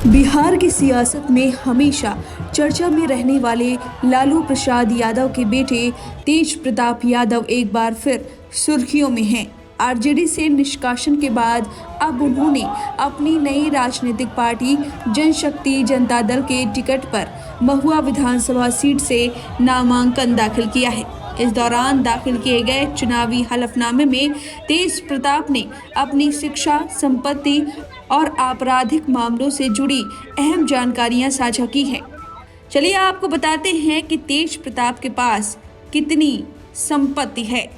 बिहार की सियासत में हमेशा चर्चा में रहने वाले लालू प्रसाद यादव के बेटे तेज प्रताप यादव एक बार फिर सुर्खियों में हैं। आरजेडी से निष्कासन के बाद अब उन्होंने अपनी नई राजनीतिक पार्टी जनशक्ति जनता दल के टिकट पर महुआ विधानसभा सीट से नामांकन दाखिल किया है। इस दौरान दाखिल किए गए चुनावी हलफनामे में तेज प्रताप ने अपनी शिक्षा, संपत्ति और आपराधिक मामलों से जुड़ी अहम जानकारियां साझा की हैं। चलिए आपको बताते हैं कि तेज प्रताप के पास कितनी संपत्ति है।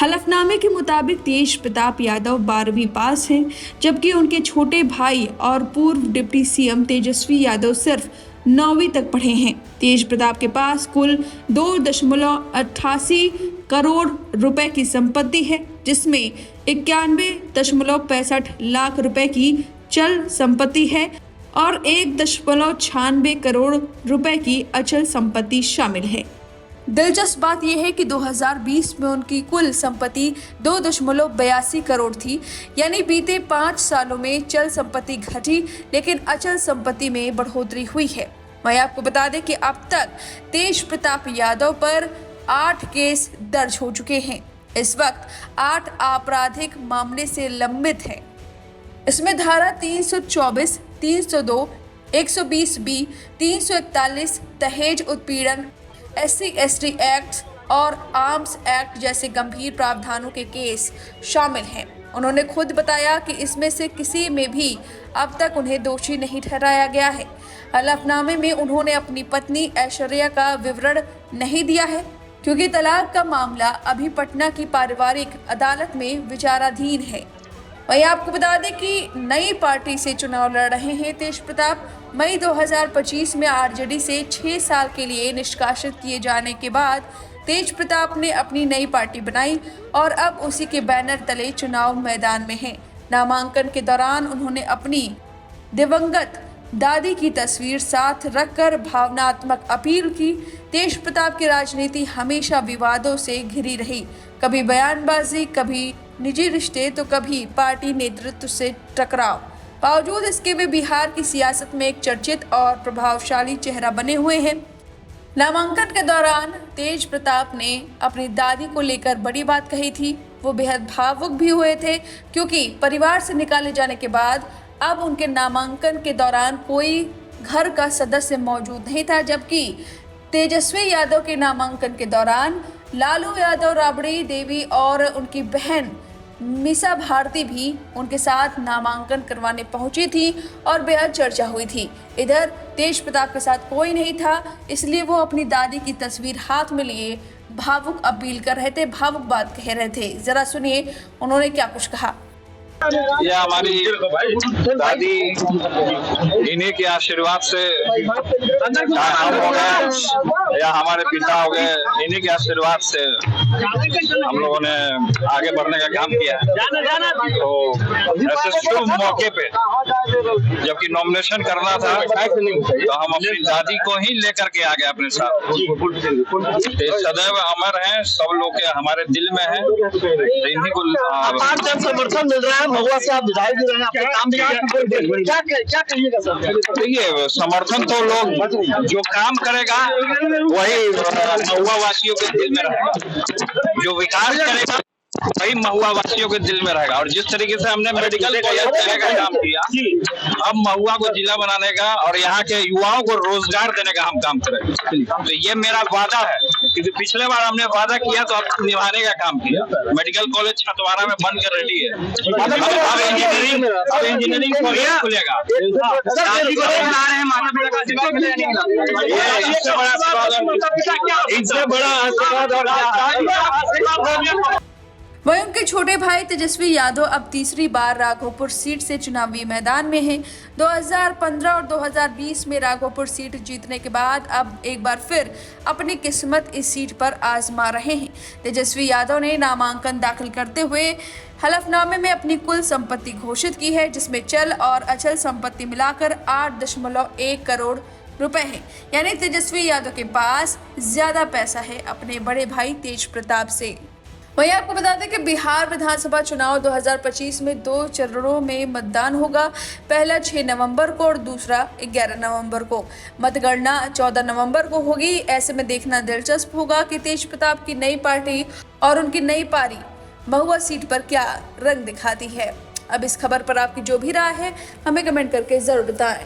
हलफनामे के मुताबिक तेज प्रताप यादव 12वीं पास हैं, जबकि उनके छोटे भाई और पूर्व डिप्टी सीएम तेजस्वी यादव सिर्फ 9वीं तक पढ़े हैं। तेज प्रताप के पास कुल 2.88 करोड़ रुपए की संपत्ति है, जिसमें 91.65 लाख रुपए की चल संपत्ति है और 1.96 करोड़ रुपए की अचल संपत्ति शामिल है। दिलचस्प बात यह है कि 2020 में उनकी कुल संपत्ति 2.82 करोड़ थी, यानी बीते 5 सालों में चल संपत्ति घटी लेकिन अचल संपत्ति में बढ़ोतरी हुई है। मैं आपको बता दें कि अब तक तेज प्रताप यादव पर 8 केस दर्ज हो चुके हैं। इस वक्त 8 आपराधिक मामले से लंबित हैं। इसमें धारा 324, 302, 120B, 341 दहेज उत्पीड़न, SC/ST एक्ट और आर्म्स एक्ट जैसे गंभीर प्रावधानों के केस शामिल हैं। उन्होंने खुद बताया कि इसमें से किसी में भी अब तक उन्हें दोषी नहीं ठहराया गया है। हलफनामे में उन्होंने अपनी पत्नी ऐश्वर्या का विवरण नहीं दिया है, क्योंकि तलाक का मामला अभी पटना की पारिवारिक अदालत में विचाराधीन है। वहीं आपको बता दें कि नई पार्टी से चुनाव लड़ रहे हैं तेज प्रताप। मई 2025 में आरजेडी से 6 साल के लिए निष्कासित किए जाने के बाद तेज प्रताप ने अपनी नई पार्टी बनाई और अब उसी के बैनर तले चुनाव मैदान में हैं। नामांकन के दौरान उन्होंने अपनी दिवंगत दादी की तस्वीर साथ रखकर भावनात्मक अपील की। तेज प्रताप की राजनीति हमेशा विवादों से घिरी रही, कभी बयानबाजी, कभी निजी रिश्ते तो कभी पार्टी नेतृत्व से टकराव। बावजूद इसके वे बिहार की सियासत में एक चर्चित और प्रभावशाली चेहरा बने हुए हैं। नामांकन के दौरान तेज प्रताप ने अपनी दादी को लेकर बड़ी बात कही थी। वो बेहद भावुक भी हुए थे, क्योंकि परिवार से निकाले जाने के बाद अब उनके नामांकन के दौरान कोई घर का सदस्य मौजूद नहीं था, जबकि तेजस्वी यादव के नामांकन के दौरान लालू यादव, राबड़ी देवी और उनकी बहन मीसा भारती भी उनके साथ नामांकन करवाने पहुंची थी और बेहद चर्चा हुई थी। इधर तेज प्रताप के साथ कोई नहीं था, इसलिए वो अपनी दादी की तस्वीर हाथ में लिए भावुक अपील कर रहे थे, भावुक बात कह रहे थे। जरा सुनिए उन्होंने क्या कुछ कहा। यह हमारी दादी, इन्हीं के आशीर्वाद से हम हो गए या हमारे पिता हो गए, इन्हीं के आशीर्वाद से हम लोगों ने आगे बढ़ने का काम किया है। तो ऐसे शुभ मौके पे जबकि नॉमिनेशन करना था तो हम अपनी दादी को ही लेकर के आ गए अपने साथ। सदैव अमर हैं, सब लोग के हमारे दिल में है। इन्हीं को समर्थन मिल रहा है। महुआ से आप विधायक भी रहे हैं, आपका काम भी क्या कहिएगा सर? देखिए, समर्थन तो लोग जो काम करेगा वही महुआ वासियों के दिल में रहेगा, जो विकास करेगा वही महुआ वासियों के दिल में रहेगा। और जिस तरीके से हमने मेडिकल कॉलेज देने का काम किया, अब महुआ को जिला बनाने का और यहाँ के युवाओं को रोजगार देने का हम काम करेंगे। तो ये मेरा वादा है, क्योंकि पिछले बार हमने वादा किया तो अब निभाने का काम किया। मेडिकल कॉलेज छतवारा में बनकर रेडी है। अब इंजीनियरिंग कॉलेज खुलेगा। इससे बड़ा आशीर्वाद। वहीं उनके छोटे भाई तेजस्वी यादव अब तीसरी बार राघोपुर सीट से चुनावी मैदान में हैं। 2015 और 2020 में राघोपुर सीट जीतने के बाद अब एक बार फिर अपनी किस्मत इस सीट पर आजमा रहे हैं। तेजस्वी यादव ने नामांकन दाखिल करते हुए हलफनामे में अपनी कुल संपत्ति घोषित की है, जिसमें चल और अचल संपत्ति मिलाकर 8.1 करोड़ रुपए है। यानी तेजस्वी यादव के पास ज्यादा पैसा है अपने बड़े भाई तेज प्रताप से। वहीं आपको बता दें कि बिहार विधानसभा चुनाव 2025 में 2 चरणों में मतदान होगा। पहला 6 नवंबर को और दूसरा 11 नवंबर को। मतगणना 14 नवंबर को होगी। ऐसे में देखना दिलचस्प होगा कि तेज प्रताप की नई पार्टी और उनकी नई पारी महुआ सीट पर क्या रंग दिखाती है। अब इस खबर पर आपकी जो भी राय है हमें कमेंट करके जरूर बताएं।